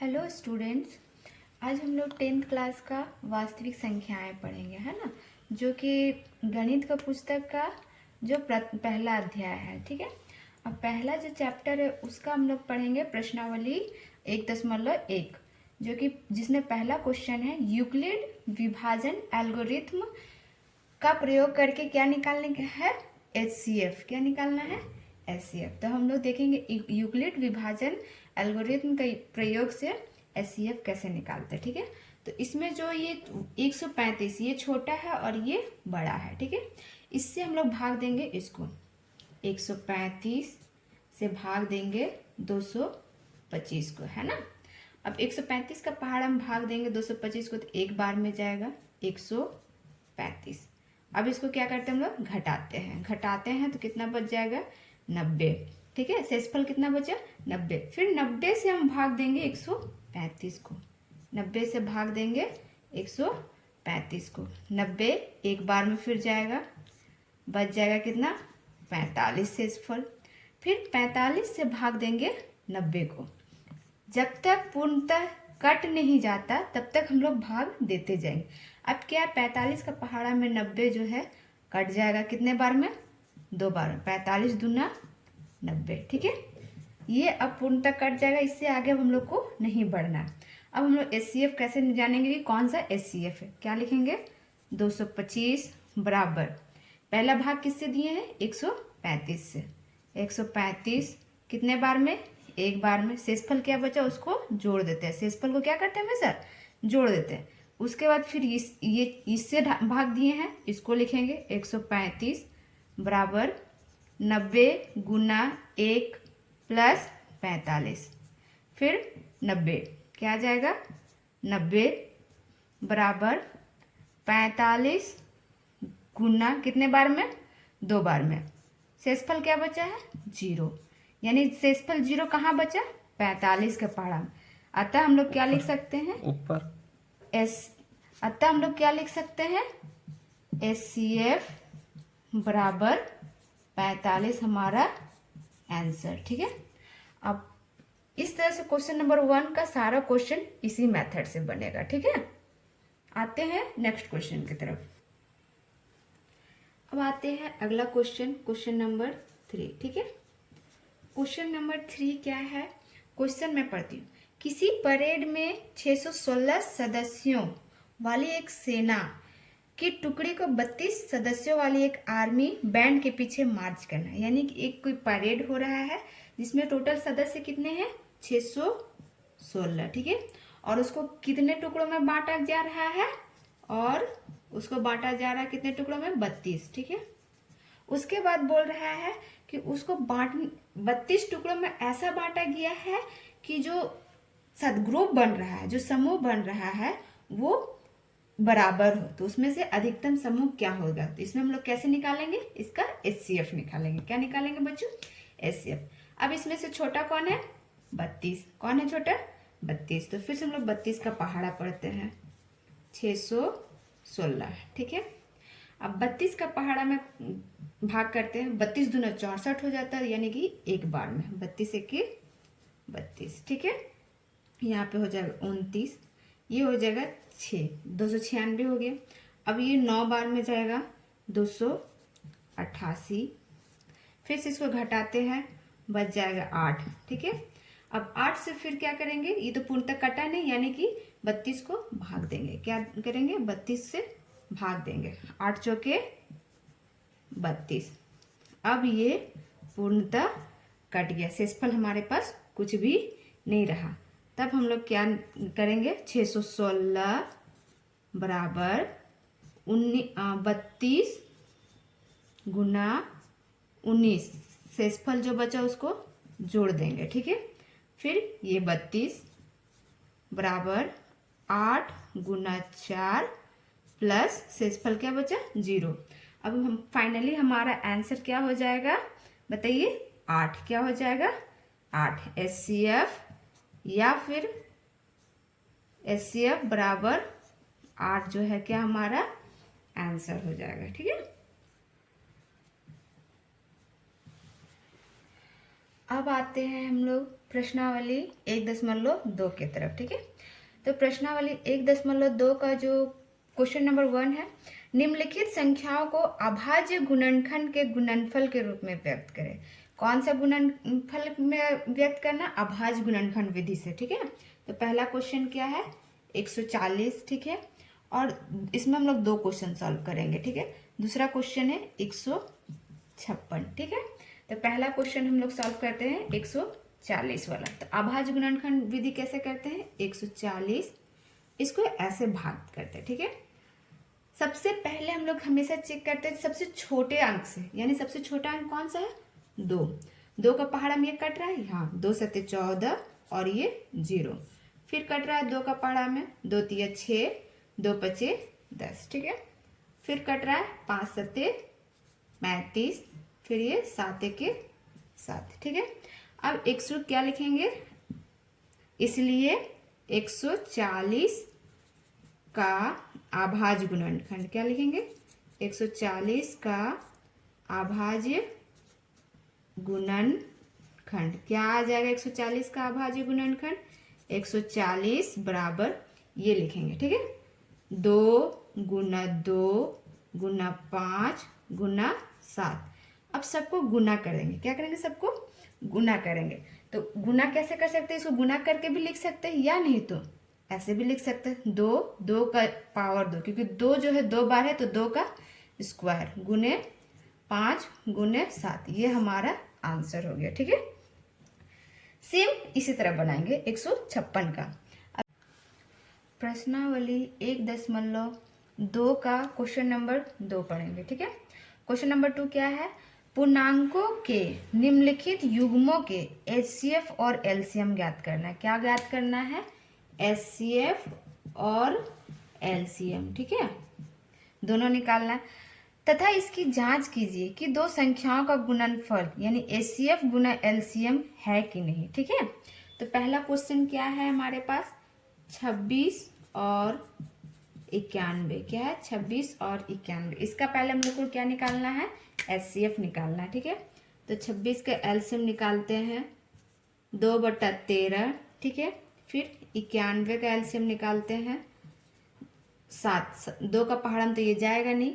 Hello students. आज हम लोग 10th क्लास का वास्तविक संख्याएं पढ़ेंगे, है ना, जो कि गणित का पुस्तक का जो पहला अध्याय है। ठीक है। अब पहला जो चैप्टर है उसका हम लोग पढ़ेंगे प्रश्नावली 1.1, जो कि जिसमें पहला क्वेश्चन है यूक्लिड विभाजन एल्गोरिथम का प्रयोग करके क्या निकालने का है, HCF। क्या निकालना है, HCF। तो हम लोग देखेंगे यूक्लिड विभाजन एल्गोरिथम के प्रयोग से HCF कैसे निकालते हैं। ठीक है। तो इसमें जो ये 135 ये छोटा है और ये बड़ा है। ठीक है। इससे हम लोग भाग देंगे, इसको 135 से भाग देंगे 225 को, है ना। अब 135 का पहाड़ हम भाग देंगे 225 को, तो एक बार में जाएगा 135। अब इसको क्या करते हैं, हम लोग घटाते हैं तो कितना बच जाएगा, 90। ठीक है। शेषफल कितना बचा, 90। फिर 90 से हम भाग देंगे 135 को, 90 से भाग देंगे 135 को, 90 एक बार में फिर जाएगा, बच जाएगा कितना, 45 शेषफल। फिर 45 से भाग देंगे 90 को। जब तक पूर्णतः कट नहीं जाता तब तक हम लोग भाग देते जाएंगे। अब क्या, 45 का पहाड़ा में 90 जो है कट जाएगा कितने बार में, 2 बार में, 45 दूना 90। ठीक है। ये अब पूर्णतः कट जाएगा, इससे आगे अब हम लोग को नहीं बढ़ना। अब हम लोग HCF कैसे जानेंगे कि कौन सा HCF है। क्या लिखेंगे, 225 बराबर, पहला भाग किससे दिए हैं, 135 से, 135 कितने बार में, एक बार में। शेषफल क्या बचा उसको जोड़ देते हैं, शेषफल को क्या करते हैं हमेशा, जोड़ देते हैं। उसके बाद फिर इससे भाग दिए हैं, इसको लिखेंगे 135 बराबर 90 गुना 1 प्लस 45। फिर 90 क्या आ जाएगा, 90 बराबर 45 गुना कितने बार में, 2 बार में। शेषफल क्या बचा है, 0। यानी शेषफल 0 कहाँ बचा, 45 के पहाड़ा में। अतः हम लोग क्या लिख सकते हैं, ऊपर अतः हम लोग क्या लिख सकते हैं, HCF बराबर 45 हमारा आंसर। ठीक है। अब इस तरह से क्वेश्चन नंबर 1 का सारा क्वेश्चन इसी मेथड से बनेगा। ठीक है। आते हैं नेक्स्ट क्वेश्चन की तरफ। अब आते हैं अगला क्वेश्चन, क्वेश्चन नंबर 3। ठीक है। क्वेश्चन नंबर 3 क्या है, क्वेश्चन मैं पढ़ती हूँ। किसी परेड में 616 सदस्यों वाली एक सेना की टुकड़ी को 32 सदस्यों वाली एक आर्मी बैंड के पीछे मार्च करना है। यानी कि एक कोई परेड हो रहा है जिसमें टोटल सदस्य कितने हैं, 616। ठीक है। और उसको कितने टुकड़ों में बांटा जा रहा है, और उसको बांटा जा रहा है कितने टुकड़ों में, 32। ठीक है। उसके बाद बोल रहा है कि उसको 32 टुकड़ों में ऐसा बांटा गया है कि जो सदग्रुप बन रहा है, जो समूह बन रहा है वो बराबर हो। तो उसमें से अधिकतम समूह क्या होगा, तो इसमें हम लोग कैसे निकालेंगे, इसका HCF निकालेंगे। क्या निकालेंगे बच्चों, HCF। अब इसमें से छोटा कौन है, 32। कौन है छोटा, 32। तो फिर से हम लोग 32 का पहाड़ा पढ़ते हैं, 616। ठीक है। अब 32 का पहाड़ा में भाग करते हैं, 32 दूना 64 हो जाता है, यानी कि एक बार में 32 एक 32। ठीक है। यहाँ पे हो जाएगा 29, ये हो जाएगा 6, 296 हो गया। अब ये 9 बार में जाएगा 288। फिर से इसको घटाते हैं, बच जाएगा 8। ठीक है। अब 8 से फिर क्या करेंगे, ये तो पूर्णतः कटा नहीं, यानी कि 32 को भाग देंगे। क्या करेंगे, 32 से भाग देंगे, 8 चौके 32। अब ये पूर्णतः कट गया, शेषफल हमारे पास कुछ भी नहीं रहा। तब हम लोग क्या करेंगे, 616 बराबर 32 गुना 19, शेषफल जो बचा उसको जोड़ देंगे। ठीक है। फिर ये 32 बराबर 8 गुना 4 प्लस शेषफल क्या बचा, 0। अब हम फाइनली हमारा आंसर क्या हो जाएगा, बताइए, 8। क्या हो जाएगा, 8। HCF या फिर HCF बराबर 8 जो है क्या हमारा आंसर हो जाएगा। ठीक है। अब आते हैं हम लोग प्रश्नावली 1.2 की तरफ। ठीक है, तो प्रश्नावली 1.2 का जो क्वेश्चन नंबर 1 है, निम्नलिखित संख्याओं को अभाज्य गुणनखंड के गुणनफल के रूप में व्यक्त करें। कौन सा गुणनफल में व्यक्त करना? अभाज्य गुणनखंड विधि से। ठीक है, तो पहला क्वेश्चन क्या है? 140। ठीक है, और इसमें हम लोग 2 क्वेश्चन सॉल्व करेंगे। ठीक है, दूसरा क्वेश्चन है 156। ठीक है, तो पहला क्वेश्चन हम लोग सॉल्व करते हैं 140 वाला। तो अभाज्य गुणनखंड विधि कैसे करते हैं? 140 इसको ऐसे भाग करते हैं। ठीक है, सबसे पहले हम लोग हमेशा चेक करते हैं सबसे छोटे अंक से, यानी सबसे छोटा अंक कौन सा है? 2 का पहाड़ा में ये कट रहा है, हाँ 2 सत्ते 14 और ये 0। फिर कट रहा है 2 का पहाड़ा में, 2 तिया 6, 2 पचे 10। ठीक है, फिर कट रहा है 5 सत्ते 35, फिर ये 7 के 7। ठीक है, अब 100 क्या लिखेंगे? इसलिए 140 का अभाज्य गुणनखंड क्या लिखेंगे? 140 का अभाज्य गुणनखंड क्या आ जाएगा? 140 का अभाज्य गुणनखंड 140 बराबर ये लिखेंगे। ठीक है, 2 गुना 2 गुना 5 गुना 7। अब सबको गुना करेंगे। क्या करेंगे? सबको गुना करेंगे। तो गुना कैसे कर सकते हैं? इसको गुना करके भी लिख सकते हैं, या नहीं तो ऐसे भी लिख सकते हैं, 2 का पावर 2, क्योंकि 2 जो है 2 बार है तो 2 का स्क्वायर गुने 5 गुने 7, ये हमारा आंसर हो गया। ठीक है, सेम इसी तरह बनाएंगे 156 का। प्रश्नावली 1.2 का क्वेश्चन नंबर 2 पढ़ेंगे। ठीक है, क्वेश्चन नंबर 2 क्या है? पूर्णांकों के निम्नलिखित युग्मों के एचसीएफ और एलसीएम ज्ञात करना है। क्या ज्ञात करना है? एचसीएफ और एलसीएम। ठीक है, दोनों निकालना है तथा इसकी जांच कीजिए कि 2 संख्याओं का गुणनफल यानी एचसीएफ गुना एलसीएम है कि नहीं। ठीक है, तो पहला क्वेश्चन क्या है हमारे पास? 26 और 91। क्या है? 26 और 91। इसका पहले हम लोग को क्या निकालना है? एचसीएफ निकालना है। ठीक है, तो 26 का एलसीएम निकालते हैं 2/13। ठीक है, फिर 91 का एलसीएम निकालते हैं 7। 2 का पहाड़ा में तो ये जाएगा नहीं,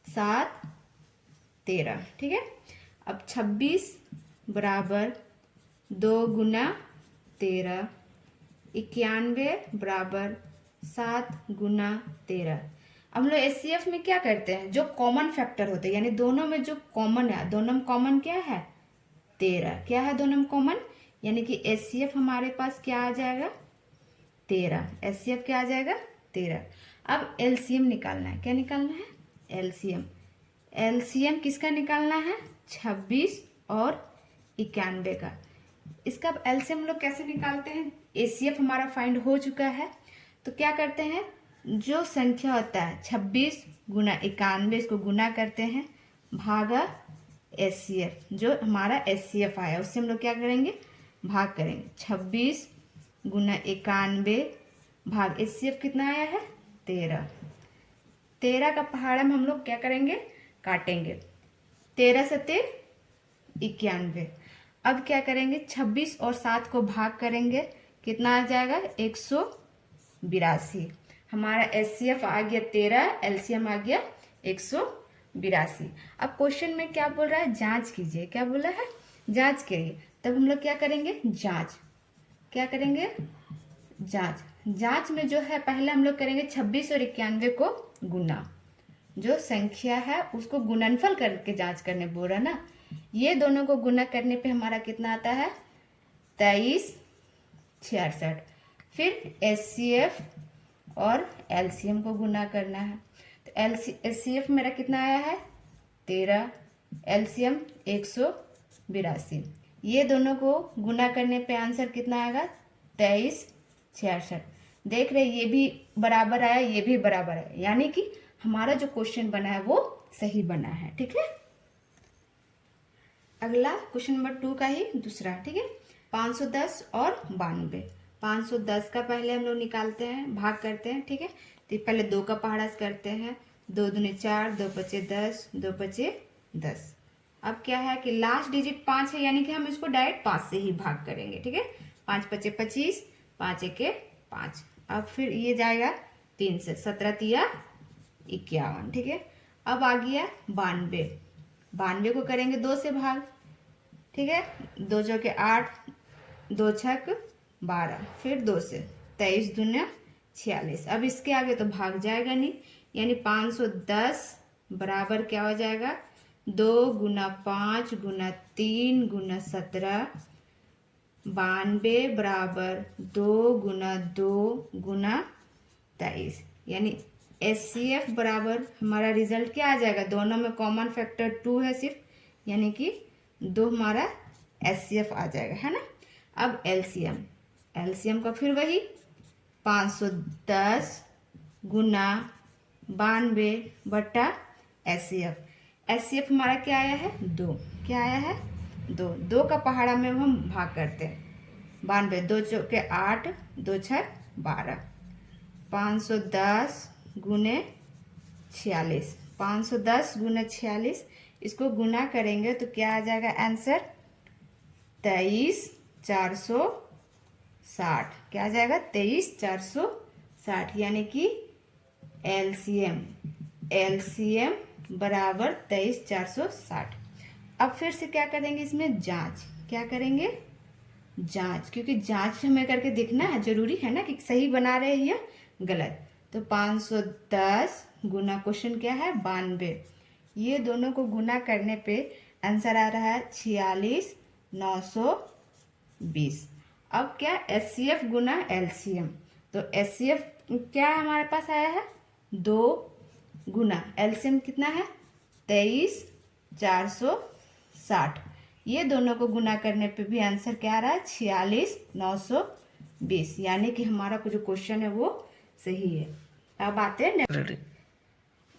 7 13। ठीक है, अब 26 बराबर 2 गुना 13, 91 बराबर 7 गुना 13। अब हम लोग एचसीएफ में क्या करते हैं? जो कॉमन फैक्टर होते हैं, यानी दोनों में जो कॉमन है, दोनों में कॉमन क्या है? 13। क्या है दोनों में कॉमन? यानी कि एचसीएफ हमारे पास क्या आ जाएगा? 13। एचसीएफ क्या आ जाएगा? 13। अब एलसीएम निकालना है। क्या निकालना है? एलसीएम। एलसीएम किसका निकालना है? 26 और 91 का। इसका एलसीएम लोग कैसे निकालते हैं? एचसीएफ हमारा फाइंड हो चुका है, तो क्या करते हैं? जो संख्या होता है 26 गुना 91, इसको गुना करते हैं भागा एचसीएफ, जो हमारा एचसीएफ आया उससे हम लोग क्या करेंगे? भाग करेंगे। 26 गुना 91 भाग एचसीएफ कितना आया है? 13। 13 का पहाड़ा में हम लोग क्या करेंगे? काटेंगे। 13 सत्ते 91। अब क्या करेंगे? 26 और 7 को भाग करेंगे, कितना आ जाएगा? 182। हमारा एचसीएफ आ गया 13, एलसीएम आ गया 182। अब क्वेश्चन में क्या बोल रहा है? जांच कीजिए। क्या बोल रहा है? जांच करिए। तब हम लोग क्या करेंगे? जांच। क्या करेंगे? जांच। जांच में जो है पहले हम लोग करेंगे 26 और 91 को गुना, जो संख्या है उसको गुणनफल करके जांच करने बोल रहा ना। ये दोनों को गुना करने पे हमारा कितना आता है? 23 66। फिर एचसीएफ और एलसीएम को गुना करना है, तो एचसीएफ मेरा कितना आया है? 13, एलसीएम 182। ये दोनों को गुना करने पे आंसर कितना आएगा? 23 66। देख रहे, ये भी बराबर आया, ये भी बराबर है, यानी कि हमारा जो क्वेश्चन बना है वो सही बना है। ठीक है, अगला क्वेश्चन नंबर 2 का ही दूसरा। ठीक है, 510 और 92। 510 का पहले हम लोग निकालते हैं, भाग करते हैं। ठीक है, तो पहले 2 का पहाड़ा करते हैं, 2 दूने 4, 2 पचे 10, 2 पचे 10। अब क्या है कि लास्ट डिजिट 5 है, यानी कि हम इसको डायरेक्ट 5 से ही भाग करेंगे, ठीक है। 5 पचे 25, 5 एके 5। अब फिर ये जाएगा 3 से, 17 तिया 51, ठीक है। अब आ गया 92, 92 को करेंगे 2 से भाग, ठीक है। 2 चौके 8, 2 छक 12, फिर 2 से 23 दूना 46। अब इसके आगे तो भाग जाएगा नहीं, यानी 510 बराबर क्या हो जाएगा, 2 गुना 5 गुना 3 गुना 17, 92 बराबर 2 गुना 2 गुना 23, यानी HCF बराबर हमारा रिजल्ट क्या आ जाएगा, दोनों में कॉमन फैक्टर 2 है सिर्फ, यानी कि 2 हमारा HCF आ जाएगा, है ना। अब LCM का फिर वही 510 गुना 92 बटा HCF हमारा क्या आया है, 2। क्या आया है, 2 का पहाड़ा में हम भाग करते हैं, 92, 2 चौके 8, 2 छक 12, 510 गुने 46, 510 गुने 46, इसको गुना करेंगे तो क्या आ जाएगा आंसर, 23,460। क्या आ जाएगा, 23,460, यानी कि LCM बराबर 23,460। अब फिर से क्या करेंगे, इसमें जांच, क्या करेंगे, जांच, क्योंकि जांच हमें करके देखना है, जरूरी है ना कि सही बना रहे हैं या गलत। तो 510 गुना क्वेश्चन क्या है 92, ये दोनों को गुना करने पे आंसर आ रहा है 46,920। अब क्या HCF गुना LCM, तो HCF क्या है हमारे पास आया है 2 गुना LCM कितना है 23,460, ये दोनों को गुना करने पे भी आंसर क्या आ रहा है 46,920, यानी कि हमारा जो क्वेश्चन है वो सही है। अब आते हैं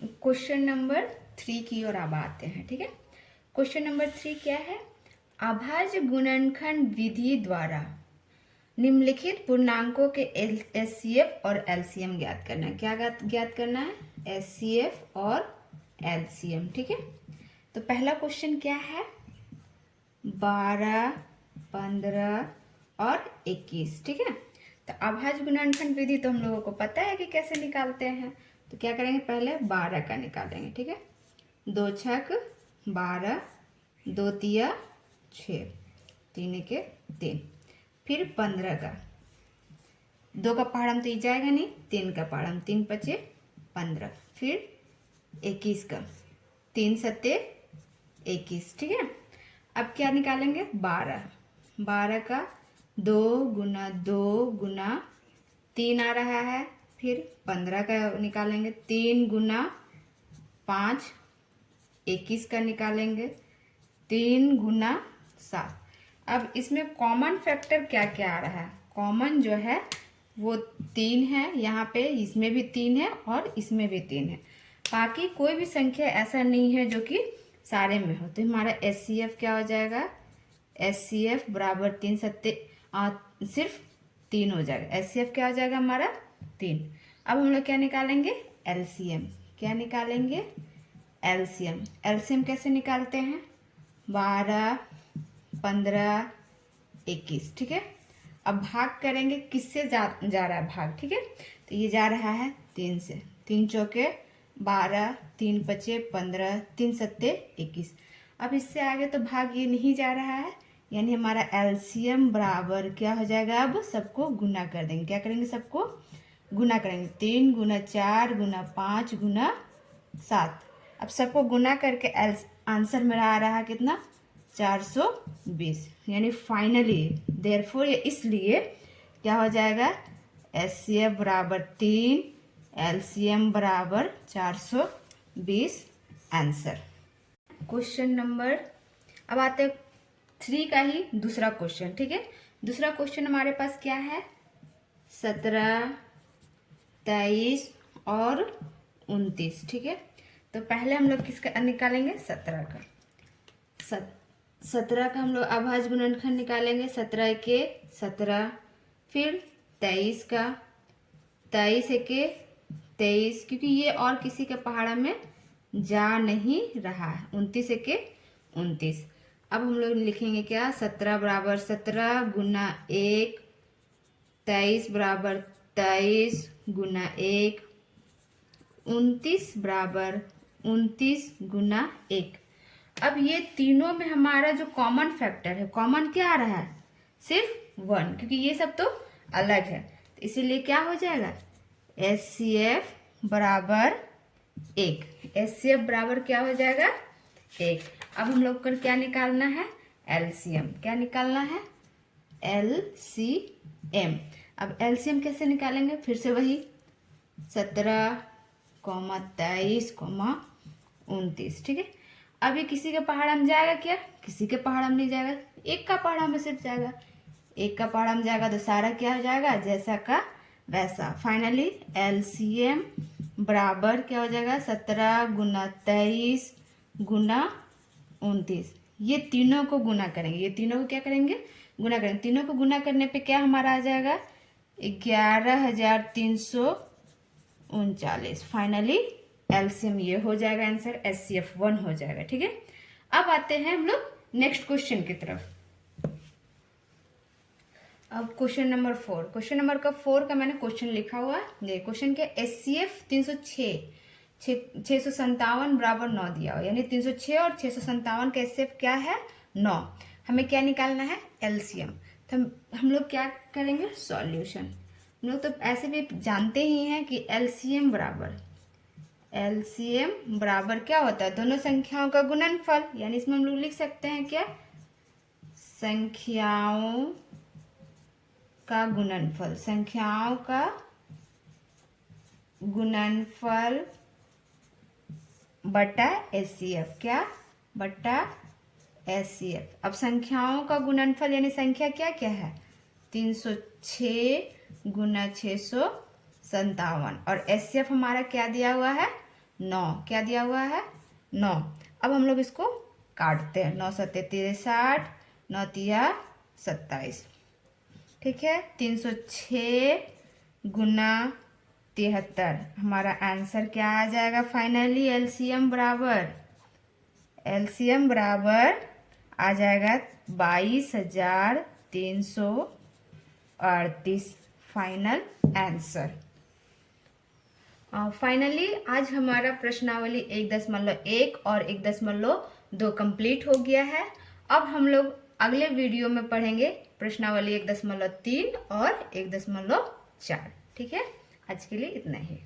क्वेश्चन नंबर 3 की ओर अब आते हैं, ठीक है। क्वेश्चन नंबर 3 क्या है, अभाज्य गुणनखंड विधि द्वारा निम्नलिखित पूर्णांकों के HCF और LCM ज्ञात करना है। क्या ज्ञात करना है, HCF और LCM, ठीक है। तो पहला क्वेश्चन क्या है, 12, 15 और 21, ठीक है। तो अभाज्य गुणनखंड विधि तो हम लोगों को पता है कि कैसे निकालते हैं। तो क्या करेंगे, पहले 12 का निकालेंगे, ठीक है। 2 छक 12, 2 तिया 6, 3 के 3, फिर 15 का, 2 का पहाड़म तो जाएगा नहीं, 3 का पहाड़म, 3 पचे 15, फिर 21 का, 3 सत्ते 21, ठीक है। अब क्या निकालेंगे, 12 का 2 गुना 2 गुना 3 आ रहा है, फिर 15 का निकालेंगे 3 गुना 5, 21 का निकालेंगे 3 गुना 7। अब इसमें कॉमन फैक्टर क्या क्या आ रहा है, कॉमन जो है वो 3 है, यहाँ पे इसमें भी 3 है और इसमें भी 3 है, बाकी कोई भी संख्या ऐसा नहीं है जो कि सारे में हो। तो हमारा HCF क्या हो जाएगा, HCF बराबर 3 सत्ते सिर्फ 3 हो जाएगा, HCF क्या हो जाएगा हमारा 3। अब हम लोग क्या निकालेंगे, LCM, क्या निकालेंगे, LCM कैसे निकालते हैं, 12, 15, 21, ठीक है। अब भाग करेंगे, किससे जा रहा है भाग, ठीक है। तो ये जा रहा है 3 से, 3 चौके 12, 3 पचे 15, 3 सत्ते 21। अब इससे आगे तो भाग ये नहीं जा रहा है, यानी हमारा LCM बराबर क्या हो जाएगा, अब सबको गुना कर देंगे, क्या करेंगे, सबको गुना करेंगे, 3 गुना 4 गुना 5 गुना 7। अब सबको गुना करके आंसर मेरा आ रहा है कितना, 420, यानी फाइनली देयरफॉर ये इसलिए क्या हो जाएगा, HCF बराबर 3, LCM बराबर 420 आंसर। क्वेश्चन नंबर, अब आते हैं 3 का ही दूसरा क्वेश्चन, ठीक है। दूसरा क्वेश्चन हमारे पास क्या है, 17, 23 और 29, ठीक है। तो पहले हम लोग किसका निकालेंगे, 17 का। 17 का हम लोग अभाज्य गुणनखंड निकालेंगे, 17 के 17, फिर 23 का, 23 के 23, क्योंकि ये और किसी के पहाड़ा में जा नहीं रहा है, 29 के 29। अब हम लोग लिखेंगे क्या, 17 बराबर 17 गुना 1, 23 बराबर 23 गुना 1, 29 बराबर 29 गुना 1। अब ये तीनों में हमारा जो कॉमन फैक्टर है, कॉमन क्या आ रहा है, सिर्फ 1, क्योंकि ये सब तो अलग है। तो इसीलिए क्या हो जाएगा, HCF बराबर 1। HCF बराबर क्या हो जाएगा, 1। अब हम लोग को क्या निकालना है, LCM। क्या निकालना है, LCM। अब LCM कैसे निकालेंगे, फिर से वही 17, 23, 29, ठीक है। अब ये किसी के पहाड़ में जाएगा क्या, किसी के पहाड़ में नहीं जाएगा, एक का पहाड़ में सिर्फ जाएगा। एक का पहाड़ में जाएगा तो सारा क्या हो जाएगा, जैसा का वैसा। फाइनली LCM बराबर क्या हो जाएगा, 17 गुना 23 गुना 29। ये तीनों को गुना करेंगे, ये तीनों को क्या करेंगे, गुना करेंगे। तीनों को गुना करने पे क्या हमारा आ जाएगा, 11,339। फाइनली LCM ये हो जाएगा आंसर, HCF 1 हो जाएगा, ठीक है। अब आते हैं हम लोग नेक्स्ट क्वेश्चन की तरफ। अब क्वेश्चन नंबर 4, क्वेश्चन नंबर 4 का मैंने क्वेश्चन लिखा हुआ है। ये क्वेश्चन क्या, HCF 306 657 बराबर 9 दिया हो, यानी 306 और 657 का HCF क्या है, 9। हमें क्या निकालना है, LCM। तो हम लोग क्या करेंगे, सॉल्यूशन। हम लोग तो ऐसे भी जानते ही हैं कि LCM बराबर क्या होता है, दोनों संख्याओं का गुणनफल। यानी इसमें हम लोग लिख सकते हैं क्या, संख्याओं का गुणनफल, संख्याओं का गुणनफल बटा HCF, क्या, बटा HCF। अब संख्याओं का गुणनफल यानी संख्या क्या क्या है, 306 गुना 657, और HCF हमारा क्या दिया हुआ है, 9। क्या दिया हुआ है, 9। अब हम लोग इसको काटते हैं, 9 सत्ते 63, 9 तिया 27, ठीक है। 306 गुना 73, हमारा आंसर क्या आ जाएगा, फाइनली LCM बराबर आ जाएगा 22,338, फाइनल आंसर। फाइनली आज हमारा प्रश्नावली 1.1 और 1.2 कंप्लीट हो गया है। अब हम लोग अगले वीडियो में पढ़ेंगे प्रश्नावली 1.3 और 1.4, ठीक है। आज के लिए इतना ही।